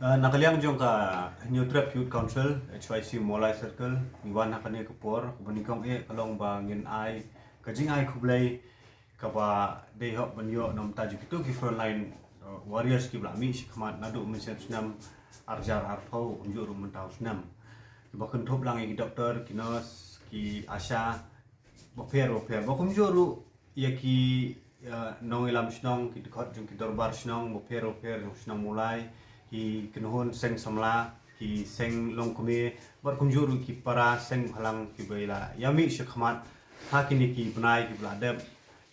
Nakaliang jong ka New Trip Youth Council HYC Molai Circle iwan nakani kapor banikong kalong ba ngin ai kajing ai kublay kaba day hop banyo nom tajuk itu ki frontline warriors ki blami shikmat nadu misep snam arjar arpau unjur mentau snam ba kunthop lang ki doktor ki nurse ki asha boper bakum joru ya ki nong ilam snong ki dekat jong ki dorbar snong boper snong mulai ki kenuhun seng samla ki seng long kumi bar kunjuru ki para seng halang ki baila yami shikmat hakini ki benai ki bladab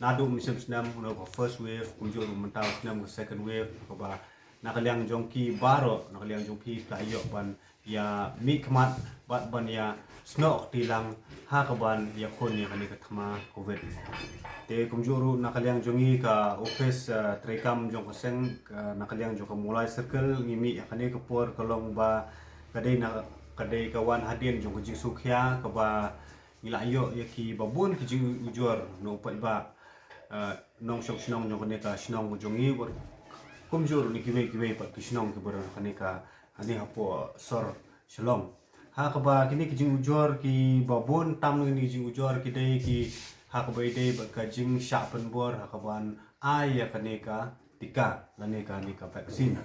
nadu misem snam no first wave kunjuru mentau snam ke second wave ko ba nakaliang jongki baro nakaliang jongki kayo ban ya mi kmat bat ban ya snok tilang ha kaban ya kon ya kali kathma covid te kumjuru nakaliang jongi ka office trekam jong koseng nakaliang jong ka mulai circle ngimi yakane kapor kalong ba kadai kawan hadin jong ka jisukhya ka ba ngila ayo yaki babun ki jing ujor no pat ba nong shok snong jong kane ka snong jongi bor kumjur ni kiwe pat ki snong ki bor kane ka ani hapo sor shalom ha ka ba kini ki jing ujor ki babun tam ni jing ujor ki dai ki ha ka bai dai ba ka jing sha pen bor ha ka ban ai ya kane ka tika lane ka ni ka vaccine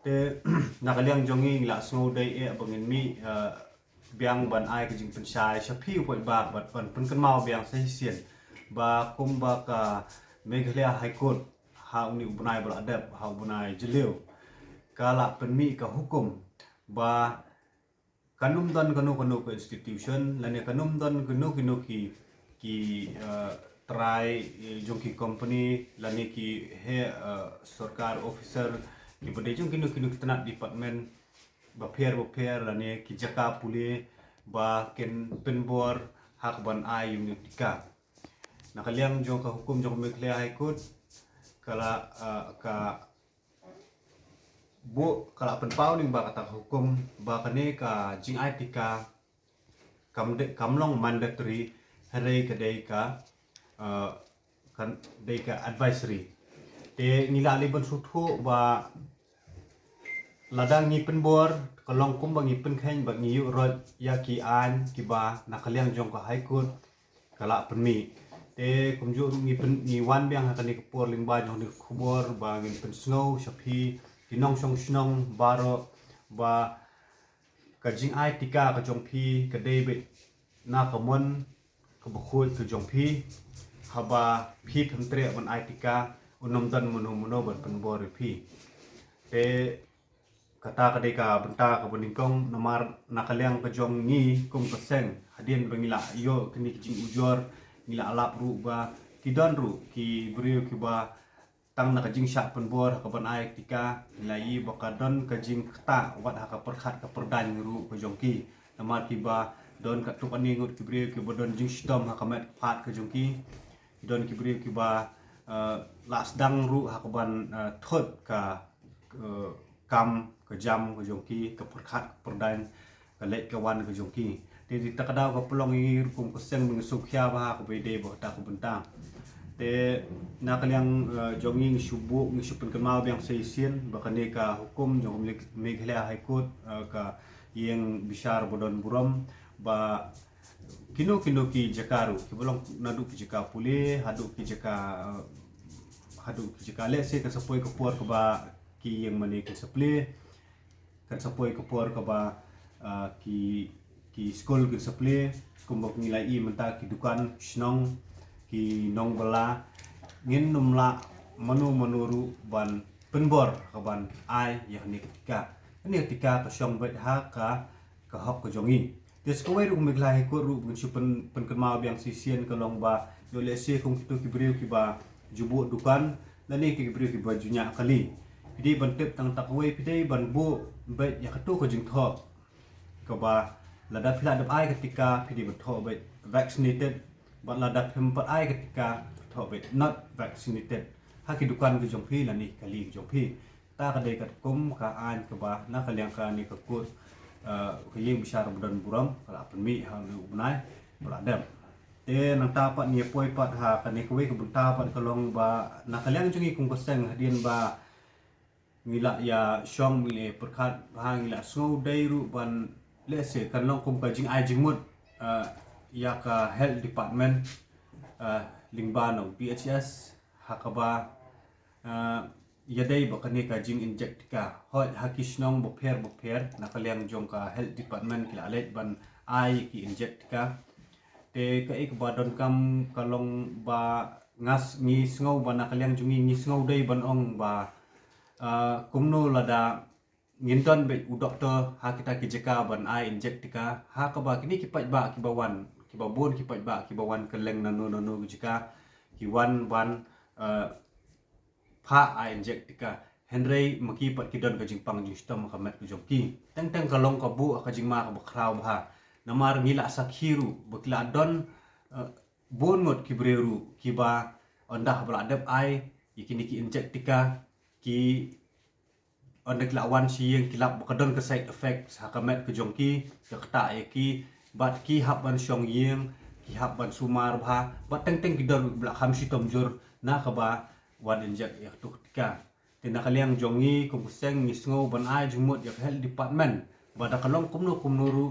te nakaliang jongi la sngo dai e bangin mi biang ban ai ka jing pen shai shapi poi ba bat pan pen kan mau biang sai sien ba kum ba ka Meghalaya High Court ha uni ubnai bal adab ha ubnai jeleu kala penmi ka hukum ba kanum dan kanu ke institution lane kanum dan kanu ki try jongki company lane ki he sarkar officer ki bade jong kinu tanat department ba pher lane ki jaka puli ba ken penbor hak ban ai unitika nakaliang jong ka hukum jong Meghalaya High Court kala kala penpau ning ba kata hukum ba kane ka jing etika kamlong mandatory hare ka dei ka kan dei ka advisory te ngila liban suthu ba ladang ni penbor kalong kum ba ngi pen khain ba ngi yu rod ya ki an ki ba nakaliang jong ka High Court kala penmi te kumjur ngi wan biang hakani kapor lingba jong ni khubor ba ngi pen snow shapi kinong snong baro ba kajing ai tika ka jong phi ka david na kamon ka bukhoi ka jong phi haba phi phamtre ban ai tika unom dan mono ban pen bor phi te kata kadai ka benta ka boningkong namar nakaliang ka jong ni kum paseng hadin bangila yo kini jing ujor ngila alap ru ba kidon ru ki brio ki ba tang na kajing syak penbor ka ban ai tika nilai bakadon kajing kata wat ha ka perkhat ka perdan ru ka jongki namar ki ba don ka tuk ani ngut ki brio ki bodon jing stom ha ka met phat ka jongki don ki brio ki ba las dang ru ha ka ban thot ka kam ka jam ka jongki ka perkhat perdan ka lek ka wan ka jongki ti takadaw ka pelong i kum kuseng mengsukhya ba ka bede bo ta ku bentang te nakaliang jonging subu ngi supen kemal biang seisien bakane ka hukum jong Meghalaya High Court ka yang bisar bodon buram ba kino ki jakaru ki bolong nadu ki jaka puli hadu ki jaka le se ka sapoi ka por ka ba ki yang mani ki saple kan sapoi ka por ka ba ki school ki saple kumbok nilai i menta ki dukan snong ki nong bala ngin numla manuru ban penbor kaban ai yakni ketika ka syong bet ha ka hok ka jongi des ko ru Meghalaya High Court ru bin supen penkenma biang sisien ka long ba yo le se kong kitu ki brio ki ba jubu dukan lani ki brio ki ba junya kali pidi ban tep tang takwe pidi ban bu bet yakatu ka jing thok ka ba lada phila dap ai ketika pidi ban thok bet vaccinated bat lada pempat ai ketika thok bet not vaccinated haki dukan ke jong phi lani kali ke jong phi ta ka dei kat kum ka an ka ba na kaliang ka ni ka kut ka yeng besar budan buram kala penmi ha lu unai bala dam te nang ta pat ni poi pat ha ka ni kuwe ka bunta pat kalong ba na kaliang jungi kum koseng hadien ba ngila ya syong mile perkat hang ngila snow day ru ban lese kan long kum ka jing ai jing mut ya ka health department lingba no PHS hakaba ya dai ba kan ka jing inject ka hoi hakishnong bopher nakaliang jong ka health department kila let ban ai ki inject ka te ka ik ba don kam kalong ba ngas ngi snow ba nakaliang jungi ngi snow day ban ong ba kumno lada nginton be u doktor ha kita ki jeka ban ai inject tika ha ka ba kini ki pat ba ki bawan ki babon ki pat ba ki bawan keleng nanu jeka ki wan pha ai inject tika henry maki pat ki don ka jingpang jing stom ka mat ku jongki teng kalong ka bu ka jingma ka bakraw ha namar ngila sakhiru bakla don bon ngot ki breru ki ba ondah bala adep ai ikini ki inject tika ki onek lawan siyeng kilap bakadon ke side effect hakamet ke jongki ke kata ki bat ki haban syong yeng ki haban sumar bha bat teng ki don bla kham si tomjur na ka ba wan inject ya tu tika tina kaliang jongi kum seng ngisngo ban ai jumut ya health department bada kalong kumno ru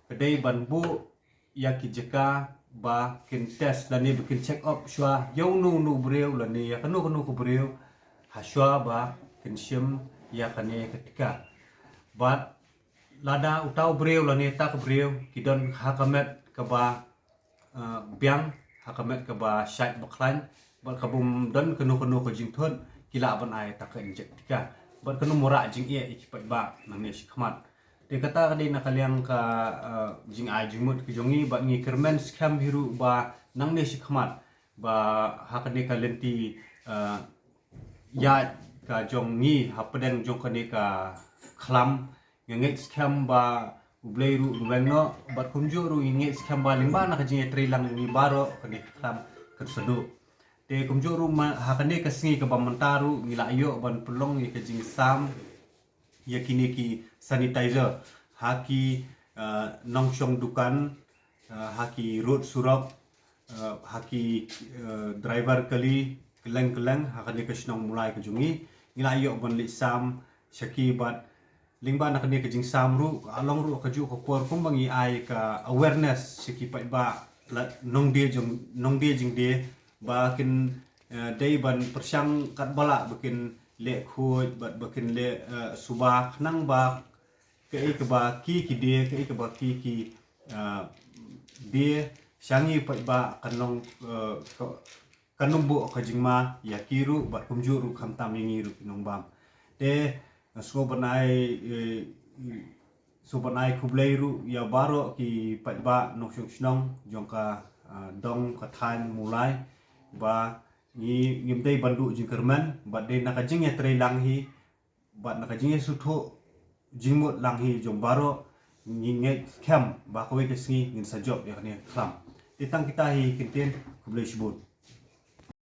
kedai ban bu ya ki jeka ba kin test dan ni bikin check up shwa yau nu breu la ni ya kanu ku breu haswa ba kensyem ya kane ketika bat lada utau breu la ni tak breu kidon hakamet ke ba biang hakamet ke ba syait baklan bat kabum don kanu ke jingthon kila ban ai tak inject tika bat kanu mura jing e ikipat ba nang ni sikmat de kata kadi nakaliang ka jing ai jingmut ke jongi bat ngi kermen scam hiru ba nang ni sikmat ba hakane ka lenti ya ka jong ni hapedeng jong kane ka khlam nget scam ba ubleiru ruwengno bat kumjuru nget scam ba limba na kajing trilang ni baro kane khlam kersedu te kumjuru hakane ka singi ka bamantaru ngila ayo ban pelong ni kajing sam yakini ki sanitizer haki nongshong dukan haki road surok haki driver kali keleng hakane ka snong mulai ke jungi ngila yo ban li sam shaki bat lingba na kane ka jing sam ru along ru ka ju ko por kumbangi ai ka awareness shaki pa ba nong de jing de ba kin dei ban persyang kat bala bikin le khoj bat bikin le subah nang ba ke ba ki de ke ba ki de syangi pa ba kanong kanung bu ka jingma ya kiru bat kumjuru kham tam yingi ru nong bam te so banai kublei ru ya baro ki pat ba nok snong jongka dong ka than mulai ba ni ngimdei bandu jingkerman bat de nakajing ya lang hi bat nakajing ya sutho jingmut lang hi jong baro nge kem ba ko ke singi ngin sa job ya ne kham titang kita hi kinten kublei shibut